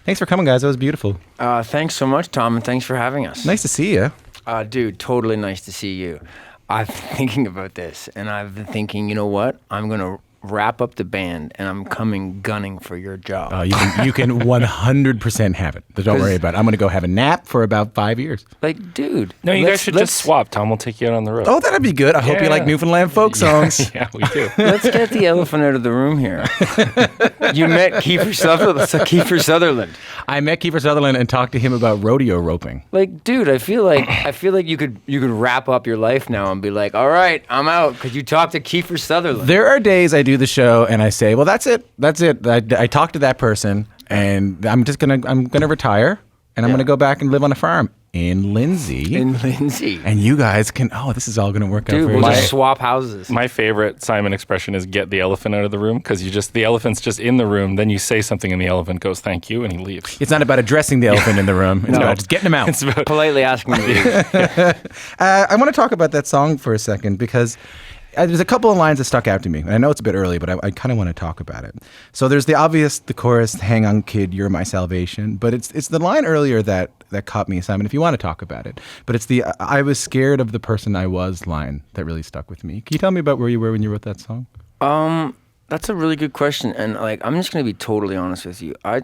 Thanks for coming, guys. That was beautiful. Thanks so much, Tom, and thanks for having us. Nice to see you. Dude, totally nice to see you. I've been thinking about this, and I've been thinking, you know what? I'm going to wrap up the band, and I'm coming gunning for your job. You can 100% have it. But don't worry about it. I'm going to go have a nap for about 5 years. Like, dude. No, you guys should just swap. Tom will take you out on the road. Oh, that'd be good. I hope you like Newfoundland folk songs. Yeah, we do. Let's get the elephant out of the room here. You met Kiefer Sutherland. I met Kiefer Sutherland and talked to him about rodeo roping. Like, dude, I feel like you could wrap up your life now and be like, all right, I'm out because you talked to Kiefer Sutherland. There are days I do the show and I say, well, that's it. I talked to that person and I'm gonna retire and I'm gonna go back and live on a farm in Lindsay. And you guys can. Oh, this is all gonna work out. Dude, for we'll you. just swap houses. My favorite Simon expression is "get the elephant out of the room" because the elephant's just in the room. Then you say something, and the elephant goes "thank you," and he leaves. It's not about addressing the elephant in the room. It's about just getting him out. It's about politely asking him to leave. I want to talk about that song for a second because there's a couple of lines that stuck out to me. And I know it's a bit early, but I kind of want to talk about it. So there's the chorus, "Hang on, kid, you're my salvation." But it's the line earlier that caught me, Simon, if you want to talk about it. But it's the "I was scared of the person I was" line that really stuck with me. Can you tell me about where you were when you wrote that song? That's a really good question. And like, I'm just going to be totally honest with you. I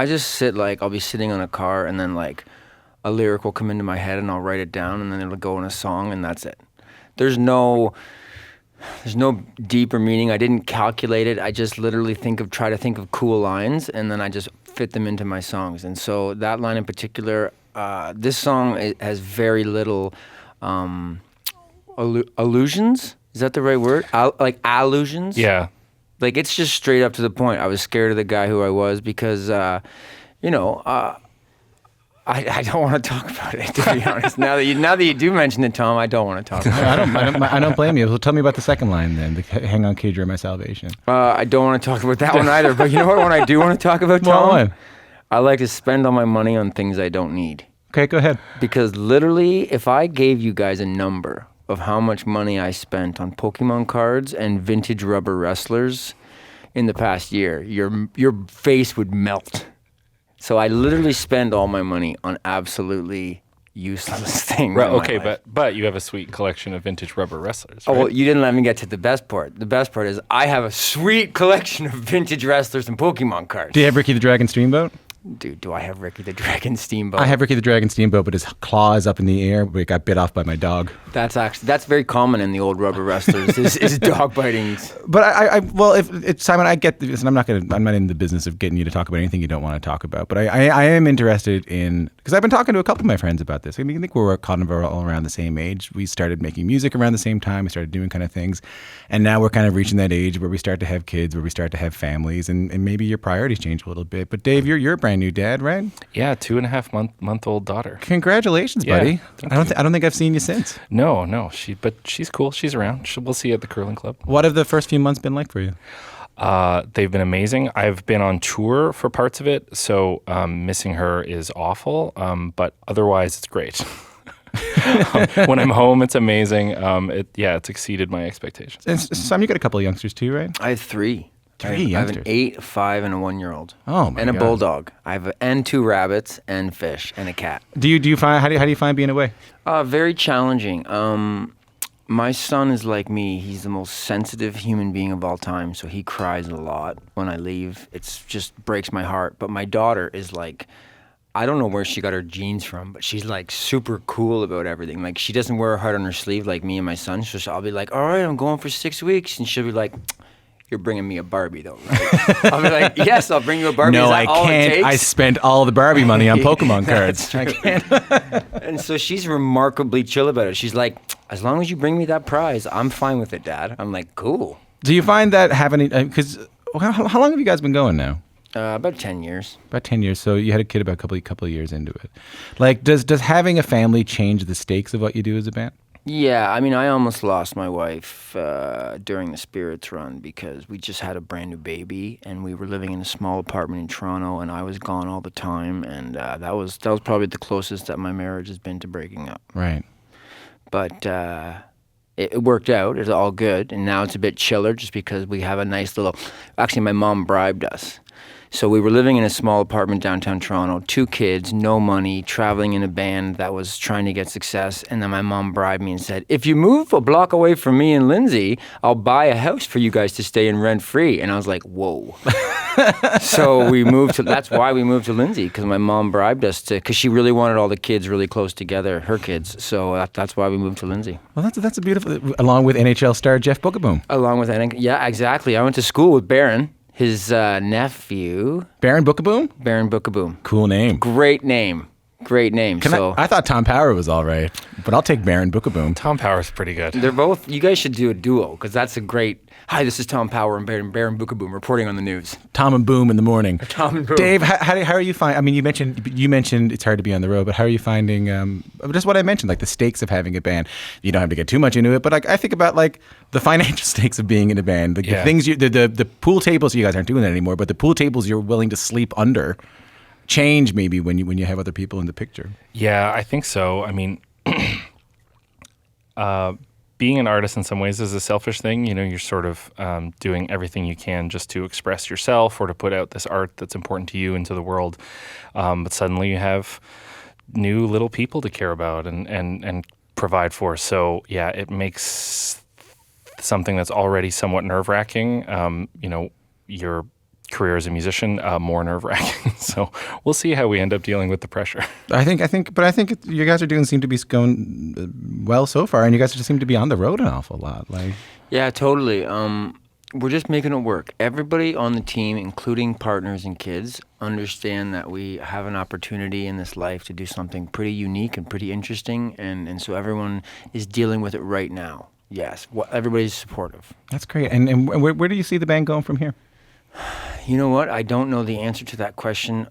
just sit I'll be sitting on a car and then like a lyric will come into my head and I'll write it down and then it'll go in a song and that's it. There's no deeper meaning. I didn't calculate it. I just literally try to think of cool lines and then I just fit them into my songs. And so that line in particular, this song has very little allusions. Is that the right word? Like allusions? yeah. Like it's just straight up to the point. I was scared of the guy who I was because, I don't want to talk about it, to be honest. Now that you do mention it, Tom, I don't want to talk about it. I don't blame you. Well, tell me about the second line then. The "Hang on, kid, you're my salvation." I don't want to talk about that one either. But you know what one I do want to talk about, Tom? Well, I like to spend all my money on things I don't need. okay, go ahead. Because literally, if I gave you guys a number of how much money I spent on Pokemon cards and vintage rubber wrestlers in the past year, your face would melt. So I literally spend all my money on absolutely useless things. Right, okay, but you have a sweet collection of vintage rubber wrestlers, right? Oh, well, you didn't let me get to the best part. The best part is I have a sweet collection of vintage wrestlers and Pokemon cards. Do you have Ricky the Dragon Steamboat? Dude, do I have Ricky the Dragon Steamboat? I have Ricky the Dragon Steamboat, but his claw is up in the air, but he got bit off by my dog. That's very common in the old rubber wrestlers. is dog biting. But if Simon, I get this, and I'm not in the business of getting you to talk about anything you don't want to talk about. But I am interested in, because I've been talking to a couple of my friends about this. I mean, I think we're kind of all around the same age. We started making music around the same time. We started doing kind of things, and now we're kind of reaching that age where we start to have kids, where we start to have families, and maybe your priorities change a little bit. But Dave, you're a brand new dad, right? Yeah, 2.5 month old daughter. Congratulations, buddy. I don't think I've seen you since. No, but she's cool. She's around. We'll see you at the curling club. What have the first few months been like for you? They've been amazing. I've been on tour for parts of it, so missing her is awful, but otherwise it's great. When I'm home, it's amazing. It's exceeded my expectations. And Sam, you got a couple of youngsters too, right? I have three. I have an 8, 5, and a 1-year-old. Oh my And a God. bulldog. And 2 rabbits and fish and a cat. Do you find how do you find being away? Very challenging. My son is like me. He's the most sensitive human being of all time, so he cries a lot when I leave. It just breaks my heart. But my daughter is like, I don't know where she got her genes from, but she's like super cool about everything. Like she doesn't wear her heart on her sleeve like me and my son. So I'll be like, all right, I'm going for 6 weeks. And she'll be like, you're bringing me a Barbie though, right? I'll be like, yes, I'll bring you a Barbie. No, Is I that all it can't. takes? I spent all the Barbie money on Pokemon cards. I can't. And so she's remarkably chill about it. She's like, as long as you bring me that prize, I'm fine with it, Dad. I'm like, cool. Do you find that having, because how long have you guys been going now? About 10 years. About 10 years. So you had a kid about a couple of years into it. Like, does having a family change the stakes of what you do as a band? Yeah, I mean, I almost lost my wife during the Spirits run because we just had a brand new baby and we were living in a small apartment in Toronto and I was gone all the time and that was probably the closest that my marriage has been to breaking up. Right. But it worked out. It's all good. And now it's a bit chiller just because we have a nice little... Actually, my mom bribed us. So we were living in a small apartment downtown Toronto, 2 kids, no money, traveling in a band that was trying to get success. And then my mom bribed me and said, if you move a block away from me and Lindsay, I'll buy a house for you guys to stay in rent-free. And I was like, whoa. So that's why we moved to Lindsay, because my mom bribed us because she really wanted all the kids really close together, her kids. So that's why we moved to Lindsay. Well, that's a beautiful, along with NHL star Jeff Bookaboom. Along with that, yeah, exactly. I went to school with Baron, his nephew. Baron Bookaboom? Baron Bookaboom. Cool name. Great name. Great name. I thought Tom Power was all right, but I'll take Baron Bookaboom. Tom Power's pretty good. They're both, you guys should do a duo, because that's a great, hi, this is Tom Power and Baron Bookaboom reporting on the news. Tom and Boom in the morning. Tom and Boom. Dave, how are you finding, I mean, you mentioned it's hard to be on the road, but how are you finding, just what I mentioned, like the stakes of having a band? You don't have to get too much into it, but I think about like the financial stakes of being in a band, the things the pool tables, you guys aren't doing that anymore, but the pool tables you're willing to sleep under change maybe when you have other people in the picture. Yeah, I think so. I mean, being an artist in some ways is a selfish thing. You know, you're sort of doing everything you can just to express yourself or to put out this art that's important to you into the world. But suddenly you have new little people to care about and provide for. So yeah, it makes something that's already somewhat nerve-wracking, your career as a musician, more nerve-wracking. So we'll see how we end up dealing with the pressure. I think you guys seem to be going well so far, and you guys just seem to be on the road an awful lot. Like, yeah, totally. We're just making it work. Everybody on the team, including partners and kids, understand that we have an opportunity in this life to do something pretty unique and pretty interesting, and so everyone is dealing with it right now. Yes, everybody's supportive. That's great. And where do you see the band going from here? You know what? I don't know the answer to that question.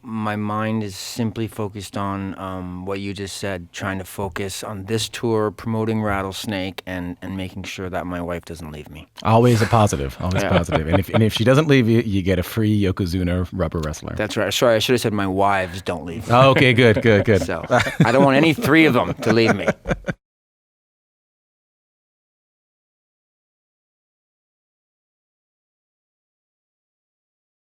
My mind is simply focused on what you just said, trying to focus on this tour, promoting Rattlesnake, and making sure that my wife doesn't leave me. Always a positive. Always positive. And if she doesn't leave you, you get a free Yokozuna rubber wrestler. That's right. Sorry, I should have said my wives don't leave me. Okay, good. So I don't want any 3 of them to leave me.